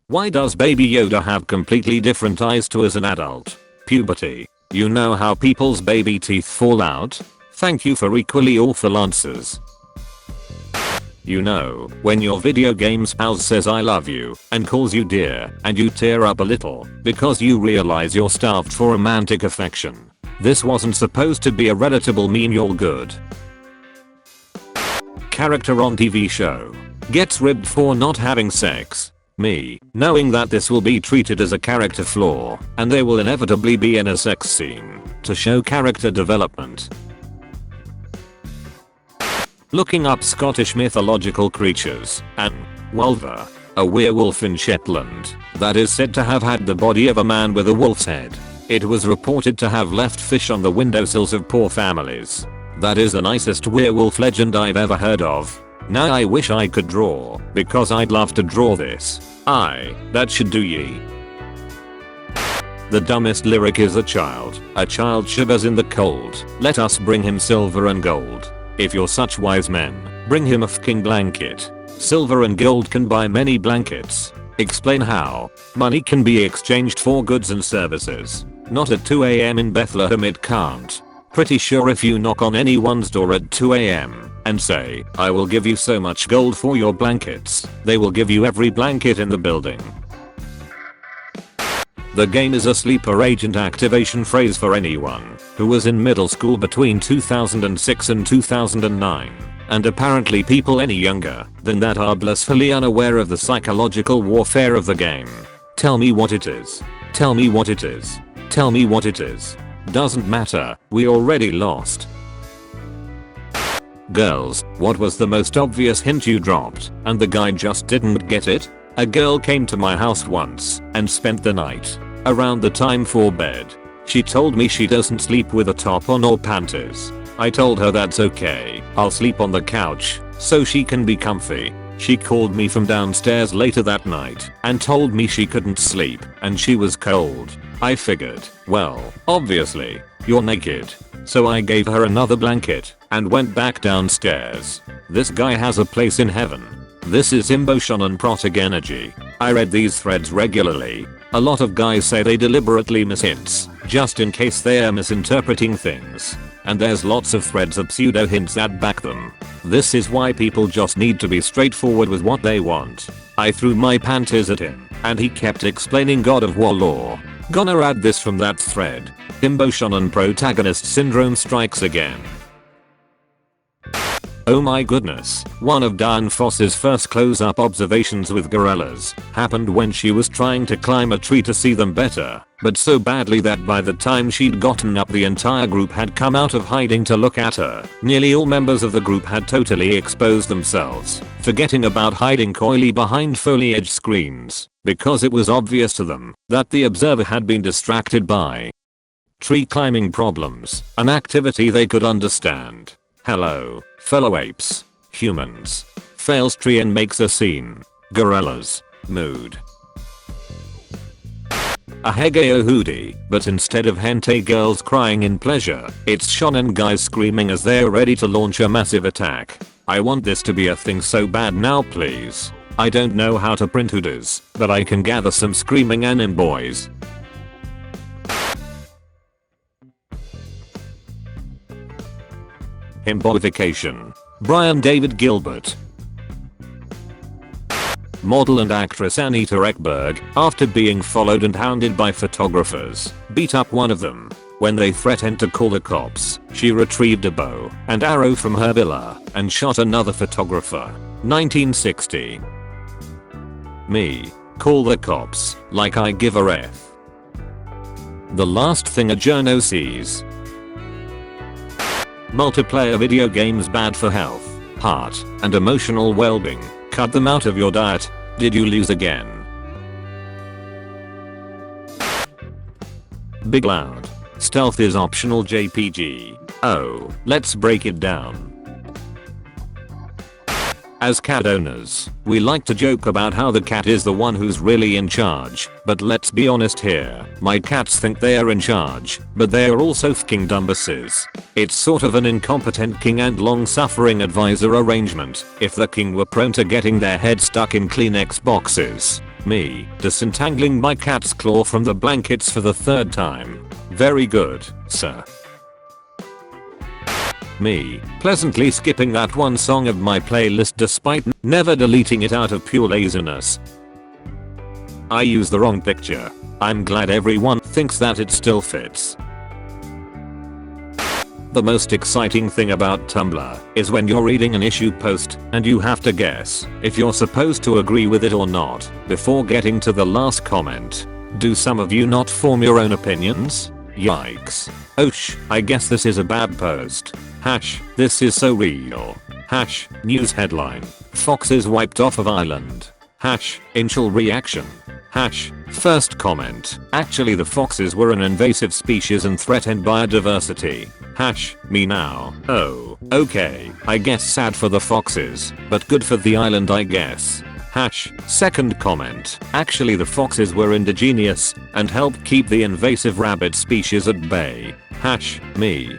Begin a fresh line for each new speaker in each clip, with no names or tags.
Why does Baby Yoda have completely different eyes to as an adult? Puberty. You know how people's baby teeth fall out? Thank you for equally awful answers. You know, when your video game spouse says I love you and calls you dear and you tear up a little because you realize you're starved for romantic affection. This wasn't supposed to be a relatable meme, you're good. Character on TV show gets ribbed for not having sex. Me, knowing that this will be treated as a character flaw and they will inevitably be in a sex scene to show character development. Looking up Scottish mythological creatures and Wulver, a werewolf in Shetland that is said to have had the body of a man with a wolf's head. It was reported to have left fish on the windowsills of poor families. That is the nicest werewolf legend I've ever heard of. Now I wish I could draw, because I'd love to draw this. That should do ye. The dumbest lyric is a child shivers in the cold, let us bring him silver and gold. If you're such wise men, bring him a fucking blanket. Silver and gold can buy many blankets. Explain how. Money can be exchanged for goods and services. Not at 2 AM in Bethlehem it can't. Pretty sure if you knock on anyone's door at 2 AM and say, I will give you so much gold for your blankets, they will give you every blanket in the building. The game is a sleeper agent activation phrase for anyone who was in middle school between 2006 and 2009, and apparently people any younger than that are blissfully unaware of the psychological warfare of the game. Tell me what it is. Tell me what it is. Tell me what it is. Doesn't matter, we already lost. Girls, what was the most obvious hint you dropped and the guy just didn't get it? A girl came to my house once and spent the night. Around the time for bed, she told me she doesn't sleep with a top on or panties. I told her that's okay, I'll sleep on the couch so she can be comfy. She called me from downstairs later that night and told me she couldn't sleep and she was cold. I figured, well, obviously, you're naked. So I gave her another blanket and went back downstairs. This guy has a place in heaven. This is emotion and protag energy. I read these threads regularly. A lot of guys say they deliberately miss hints, just in case they are misinterpreting things. And there's lots of threads of pseudo hints that back them. This is why people just need to be straightforward with what they want. I threw my panties at him, and he kept explaining God of War lore. Gonna add this from that thread. Emotion and protagonist syndrome strikes again. Oh my goodness, one of Dian Foss's first close-up observations with gorillas happened when she was trying to climb a tree to see them better, but so badly that by the time she'd gotten up the entire group had come out of hiding to look at her. Nearly all members of the group had totally exposed themselves, forgetting about hiding coyly behind foliage screens, because it was obvious to them that the observer had been distracted by tree climbing problems, an activity they could understand. Hello, fellow apes, humans. Fails tree and makes a scene. Gorillas. Mood. A Hegeo hoodie, but instead of hentai girls crying in pleasure, it's shonen guys screaming as they're ready to launch a massive attack. I want this to be a thing so bad now, please. I don't know how to print hoodies, but I can gather some screaming anime boys. Himboification. Brian David Gilbert. Model and actress Anita Ekberg, after being followed and hounded by photographers, beat up one of them. When they threatened to call the cops, she retrieved a bow and arrow from her villa and shot another photographer. 1960. Me. Call the cops, like I give a F. The last thing a journo sees. Multiplayer video games bad for health, heart, and emotional well-being. Cut them out of your diet. Did you lose again? Big Loud. Stealth is optional JPG. Oh, let's break it down. As cat owners, we like to joke about how the cat is the one who's really in charge, but let's be honest here, my cats think they are in charge, but they are also fking dumbasses. It's sort of an incompetent king and long-suffering advisor arrangement, if the king were prone to getting their head stuck in Kleenex boxes. Me, disentangling my cat's claw from the blankets for the third time. Very good, sir. Me, pleasantly skipping that one song of my playlist despite never deleting it out of pure laziness. I used the wrong picture. I'm glad everyone thinks that it still fits. The most exciting thing about Tumblr is when you're reading an issue post and you have to guess if you're supposed to agree with it or not before getting to the last comment. Do some of you not form your own opinions? Yikes. Oh I guess this is a bad post. This is so real. News headline. Foxes wiped off of island. Initial reaction. First comment. Actually the foxes were an invasive species and threatened biodiversity. Me now. Oh, okay. I guess sad for the foxes, but good for the island I guess. Second comment. Actually the foxes were indigenous and helped keep the invasive rabbit species at bay. Me.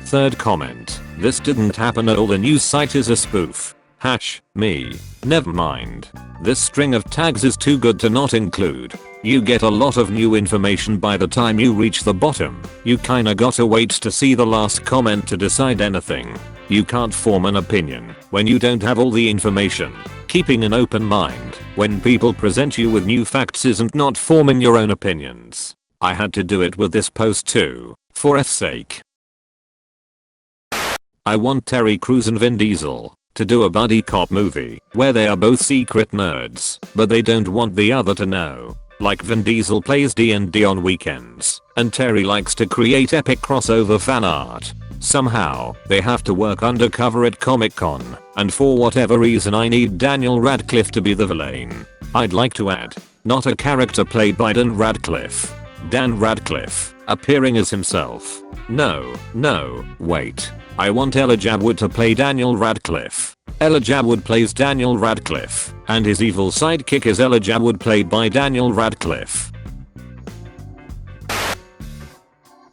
Third comment. This didn't happen at all, the news site is a spoof. Me. Never mind. This string of tags is too good to not include. You get a lot of new information by the time you reach the bottom. You kinda gotta wait to see the last comment to decide anything. You can't form an opinion when you don't have all the information. Keeping an open mind when people present you with new facts isn't not forming your own opinions. I had to do it with this post too, for F's sake. I want Terry Crews and Vin Diesel to do a buddy cop movie where they are both secret nerds, but they don't want the other to know. Like Vin Diesel plays D&D on weekends, and Terry likes to create epic crossover fan art. Somehow, they have to work undercover at Comic-Con, and for whatever reason I need Daniel Radcliffe to be the villain. I'd like to add, not a character played by Dan Radcliffe. Dan Radcliffe, appearing as himself. No, wait. I want Elijah Wood to play Daniel Radcliffe. Elijah Wood plays Daniel Radcliffe, and his evil sidekick is Elijah Wood played by Daniel Radcliffe.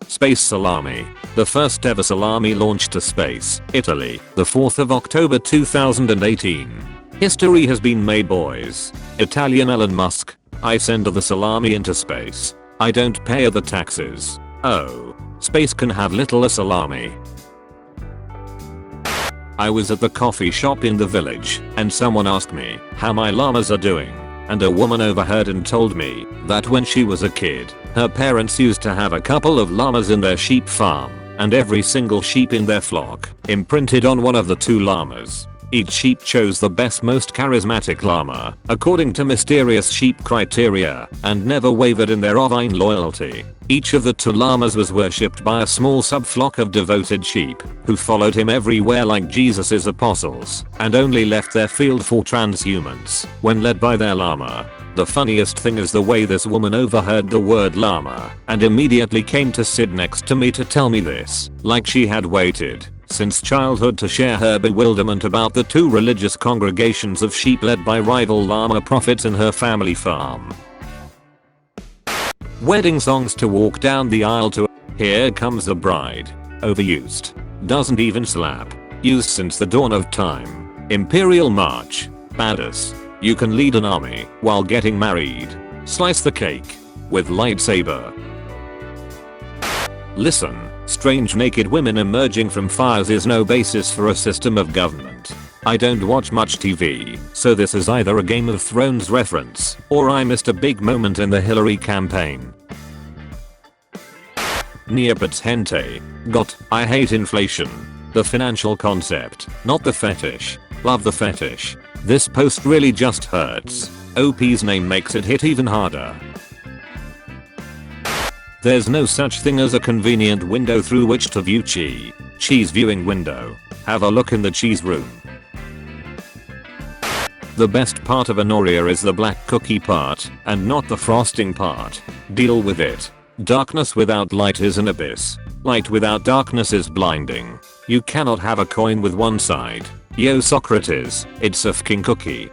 Space Salami. The first ever salami launched to space, Italy, the 4th of October 2018. History has been made, boys. Italian Elon Musk. I send the salami into space. I don't pay the taxes. Oh. Space can have little salami. I was at the coffee shop in the village and someone asked me how my llamas are doing, and a woman overheard and told me that when she was a kid, her parents used to have a couple of llamas in their sheep farm, and every single sheep in their flock imprinted on one of the two llamas. Each sheep chose the best, most charismatic llama according to mysterious sheep criteria and never wavered in their ovine loyalty. Each of the two llamas was worshipped by a small subflock of devoted sheep who followed him everywhere like Jesus' apostles and only left their field for transhumance when led by their llama. The funniest thing is the way this woman overheard the word llama and immediately came to sit next to me to tell me this, like she had waited since childhood to share her bewilderment about the two religious congregations of sheep led by rival llama prophets in her family farm. Wedding songs to walk down the aisle to. Here Comes the Bride. Overused. Doesn't even slap. Used since the dawn of time. Imperial March. Badass. You can lead an army while getting married. Slice the cake with lightsaber. Listen. Strange naked women emerging from fires is no basis for a system of government. I don't watch much TV, so this is either a Game of Thrones reference, or I missed a big moment in the Hillary campaign. Neopets hentai. I hate inflation. The financial concept, not the fetish. Love the fetish. This post really just hurts. OP's name makes it hit even harder. There's no such thing as a convenient window through which to view chi. Cheese viewing window. Have a look in the cheese room. The best part of an Oreo is the black cookie part, and not the frosting part. Deal with it. Darkness without light is an abyss. Light without darkness is blinding. You cannot have a coin with one side. Yo Socrates, it's a fucking cookie.